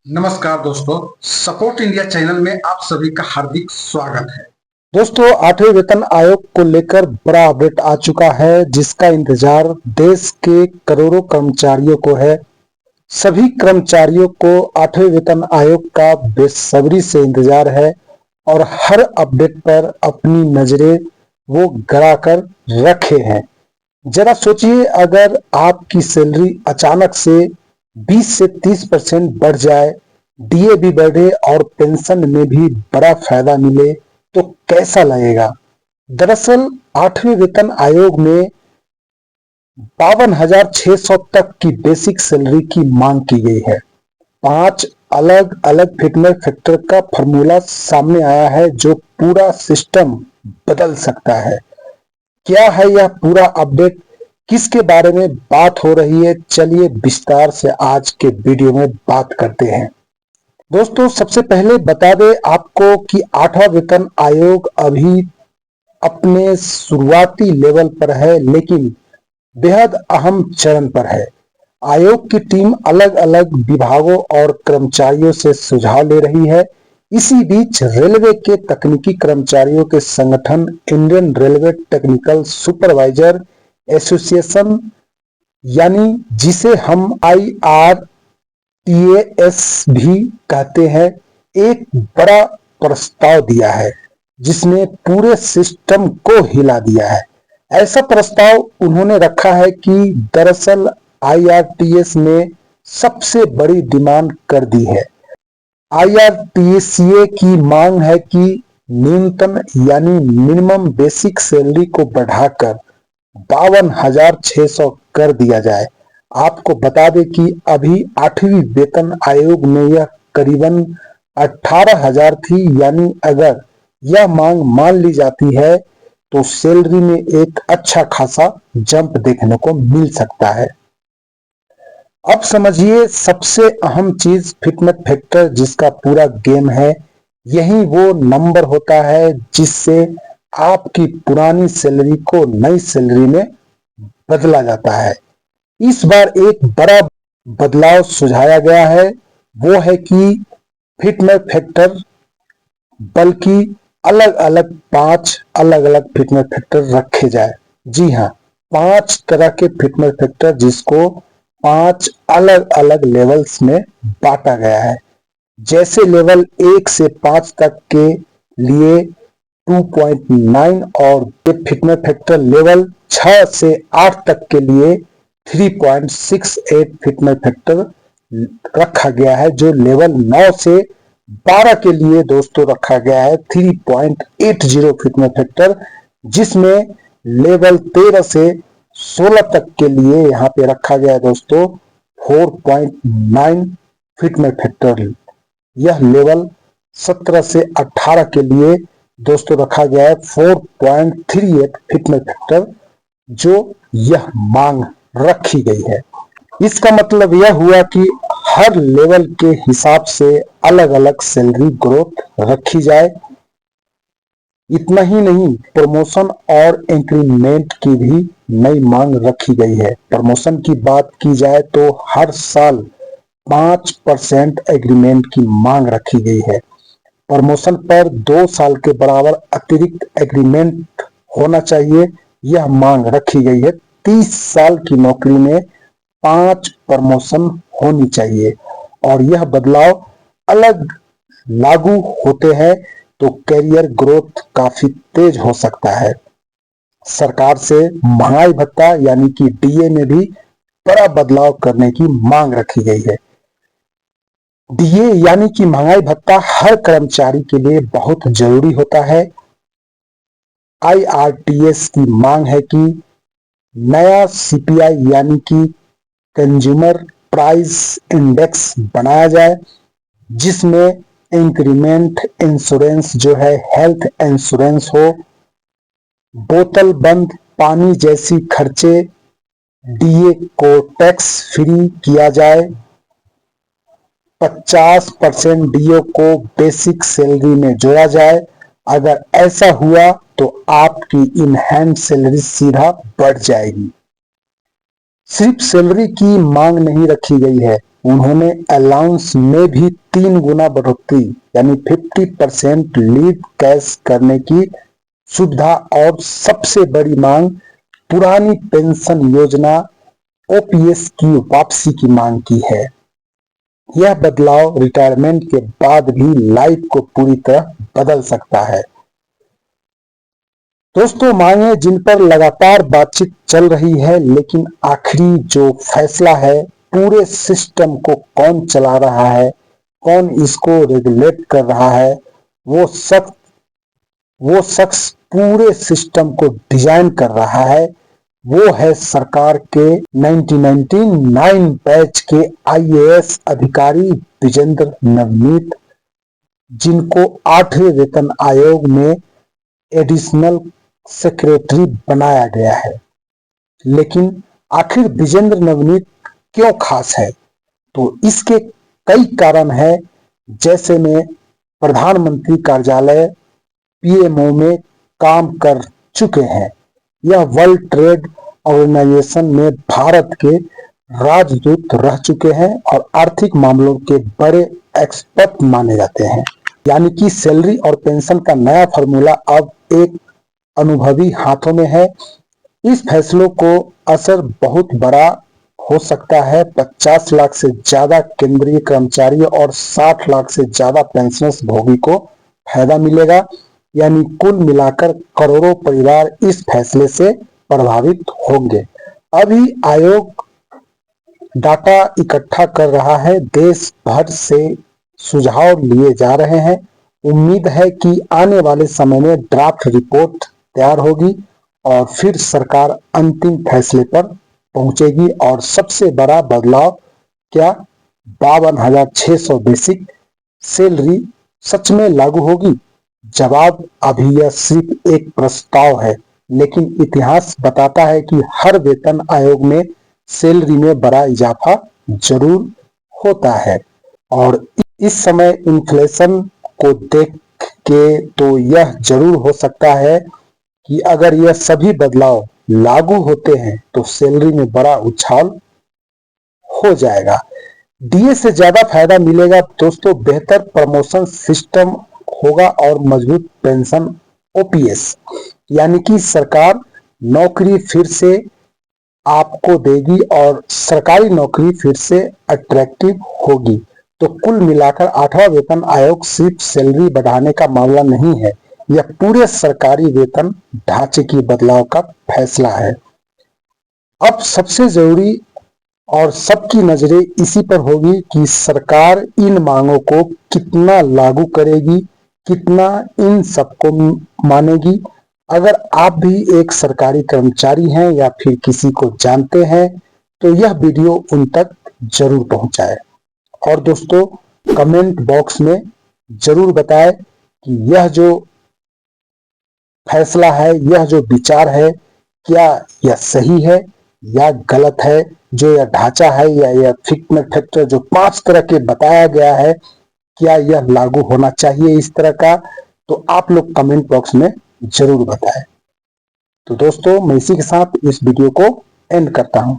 नमस्कार दोस्तों, support India channel में आप सभी का हार्दिक स्वागत है। दोस्तों, 8वें वेतन आयोग को लेकर बड़ा अपडेट आ चुका है, जिसका इंतजार देश के करोड़ों कर्मचारियों को है। सभी कर्मचारियों को 8वें वेतन आयोग का बेसब्री से इंतजार है और हर अपडेट पर अपनी नजरें वो गड़ा कर रखे हैं। जरा सोचिए, अगर आपकी सैलरी अचानक से 20 से 30% बढ़ जाए, डीए भी बढ़े और पेंशन में भी बड़ा फायदा मिले तो कैसा लगेगा। दरअसल 8वें वेतन आयोग में 52,600 तक की बेसिक सैलरी की मांग की गई है। 5 अलग अलग फिटमेंट फैक्टर का फॉर्मूला सामने आया है जो पूरा सिस्टम बदल सकता है। क्या है यह पूरा अपडेट, किसके बारे में बात हो रही है, चलिए विस्तार से आज के वीडियो में बात करते हैं। दोस्तों, सबसे पहले बता दें आपको कि 8वां वेतन आयोग अभी अपने शुरुआती लेवल पर है, लेकिन बेहद अहम चरण पर है। आयोग की टीम अलग अलग विभागों और कर्मचारियों से सुझाव ले रही है। इसी बीच रेलवे के तकनीकी कर्मचारियों के संगठन Indian railway technical supervisor association, यानी जिसे हम IRTAS भी कहते हैं, एक बड़ा प्रस्ताव दिया है जिसने पूरे सिस्टम को हिला दिया है। ऐसा प्रस्ताव उन्होंने रखा है कि दरअसल IRTAS ने सबसे बड़ी डिमांड कर दी है। IRTCA की मांग है कि न्यूनतम यानी मिनिमम बेसिक सैलरी को बढ़ाकर 52,600 कर दिया जाए। आपको बता दें कि अभी 8वीं वेतन आयोग में यह करीबन 18,000 थी, यानी अगर यह मांग मान ली जाती है तो सैलरी में एक अच्छा खासा जंप देखने को मिल सकता है। अब समझिए सबसे अहम चीज, फिटमेंट फैक्टर जिसका पूरा गेम है, यही वो नंबर होता है जिससे आपकी पुरानी सैलरी को नई सैलरी में बदला जाता है। इस बार एक बड़ा बदलाव सुझाया गया है, वो है कि फिटमेंट फैक्टर बल्कि अलग अलग 5 अलग अलग फिटमेंट फैक्टर रखे जाए। जी हाँ, 5 तरह के फिटमेंट फैक्टर जिसको 5 अलग अलग लेवल्स में बांटा गया है। जैसे लेवल 1 से 5 तक के लिए 2.9 और फिटमेंट फैक्टर लेवल 6 से 8 तक के लिए 3.68 फिटमेंट फैक्टर रखा गया है। जो लेवल 9 से 12 के लिए दोस्तों रखा गया है 3.80 फिटमेंट फैक्टर, जिसमें लेवल 13 से 16 तक के लिए यहाँ पे रखा गया है दोस्तों 4.9 फिटमेंट फैक्टर। यह लेवल 17 से 18 के लिए दोस्तों रखा गया है 4.38 फिटमेंट फैक्टर, जो यह मांग रखी गई है। इसका मतलब यह हुआ कि हर लेवल के हिसाब से अलग अलग सैलरी ग्रोथ रखी जाए। इतना ही नहीं, प्रमोशन और इंक्रीमेंट की भी नई मांग रखी गई है। प्रमोशन की बात की जाए तो हर साल 5% एग्रीमेंट की मांग रखी गई है। प्रमोशन पर 2 साल के बराबर अतिरिक्त एग्रीमेंट होना चाहिए, यह मांग रखी गई है। 30 साल की नौकरी में 5 प्रमोशन होनी चाहिए और यह बदलाव अलग लागू होते हैं तो कैरियर ग्रोथ काफी तेज हो सकता है। सरकार से महंगाई भत्ता यानी कि डीए में भी बड़ा बदलाव करने की मांग रखी गई है। डीए यानी कि महंगाई भत्ता हर कर्मचारी के लिए बहुत जरूरी होता है। IRTAS की मांग है कि नया CPI यानी कि कंज्यूमर प्राइस इंडेक्स बनाया जाए, जिसमें इंक्रीमेंट इंश्योरेंस जो है हेल्थ इंश्योरेंस हो, बोतल बंद पानी जैसी खर्चे डीए को टैक्स फ्री किया जाए, 50% डीए को बेसिक सैलरी में जोड़ा जाए। अगर ऐसा हुआ तो आपकी इन हैंड सैलरी सीधा बढ़ जाएगी। सिर्फ सैलरी की मांग नहीं रखी गई है, उन्होंने अलाउंस में भी 3 गुना बढ़ोतरी यानी 50% लीड कैश करने की सुविधा और सबसे बड़ी मांग पुरानी पेंशन योजना ओपीएस की वापसी की मांग की है। यह बदलाव रिटायरमेंट के बाद भी लाइफ को पूरी तरह बदल सकता है। दोस्तों, मांगे जिन पर लगातार बातचीत चल रही है, लेकिन आखिरी जो फैसला है, पूरे सिस्टम को कौन चला रहा है, कौन इसको रेगुलेट कर रहा है, वो शख्स पूरे सिस्टम को डिजाइन कर रहा है, वो है सरकार के 1999 बैच के आईएएस अधिकारी विजेंद्र नवनीत, जिनको 8वें वेतन आयोग में एडिशनल सेक्रेटरी बनाया गया है। लेकिन आखिर विजेंद्र नवनीत क्यों खास है? तो इसके कई कारण है। जैसे में प्रधानमंत्री कार्यालय पीएमओ में काम कर चुके हैं, यह वर्ल्ड ट्रेड ऑर्गेनाइजेशन में भारत के राजदूत रह चुके हैं और आर्थिक मामलों के बड़े एक्सपर्ट माने जाते हैं। यानी कि सैलरी और पेंशन का नया फॉर्मूला अब एक अनुभवी हाथों में है। इस फैसलों को असर बहुत बड़ा हो सकता है। 50 लाख से ज्यादा केंद्रीय कर्मचारी और 60 लाख से ज्यादा पेंशनर्स भोगी को फायदा मिलेगा। यानी कुल मिलाकर करोड़ों परिवार इस फैसले से प्रभावित होंगे। अभी आयोग डाटा इकट्ठा कर रहा है, देश भर से सुझाव लिए जा रहे हैं। उम्मीद है कि आने वाले समय में ड्राफ्ट रिपोर्ट तैयार होगी और फिर सरकार अंतिम फैसले पर पहुंचेगी। और सबसे बड़ा बदलाव क्या 52,600 बेसिक सैलरी सच में लागू होगी? जवाब अभी यह सिर्फ एक प्रस्ताव है, लेकिन इतिहास बताता है कि हर वेतन आयोग में सैलरी में बड़ा इजाफा जरूर होता है। और इस समय इन्फ्लेशन को देख के तो यह जरूर हो सकता है कि अगर यह सभी बदलाव लागू होते हैं तो सैलरी में बड़ा उछाल हो जाएगा। डीए से ज्यादा फायदा मिलेगा दोस्तों, बेहतर प्रमोशन सिस्टम होगा और मजबूत पेंशन ओपीएस, यानी कि सरकार नौकरी फिर से आपको देगी और सरकारी नौकरी फिर से अट्रैक्टिव होगी। तो कुल मिलाकर 8वां वेतन आयोग सिर्फ सैलरी बढ़ाने का मामला नहीं है, यह पूरे सरकारी वेतन ढांचे की बदलाव का फैसला है। अब सबसे जरूरी और सबकी नजरें इसी पर होगी कि सरकार इन मांगों को कितना लागू करेगी, कितना इन सबको मानेगी। अगर आप भी एक सरकारी कर्मचारी हैं या फिर किसी को जानते हैं तो यह वीडियो उन तक जरूर पहुंचाएं। और दोस्तों, कमेंट बॉक्स में जरूर बताएं कि यह जो फैसला है, यह जो विचार है, क्या यह सही है या गलत है। जो यह ढांचा है या यह फिक्स फैक्टर जो 5 तरह के बताया गया है, क्या यह लागू होना चाहिए इस तरह का? तो आप लोग कमेंट बॉक्स में जरूर बताएं। तो दोस्तों, मैं इसी के साथ इस वीडियो को एंड करता हूं।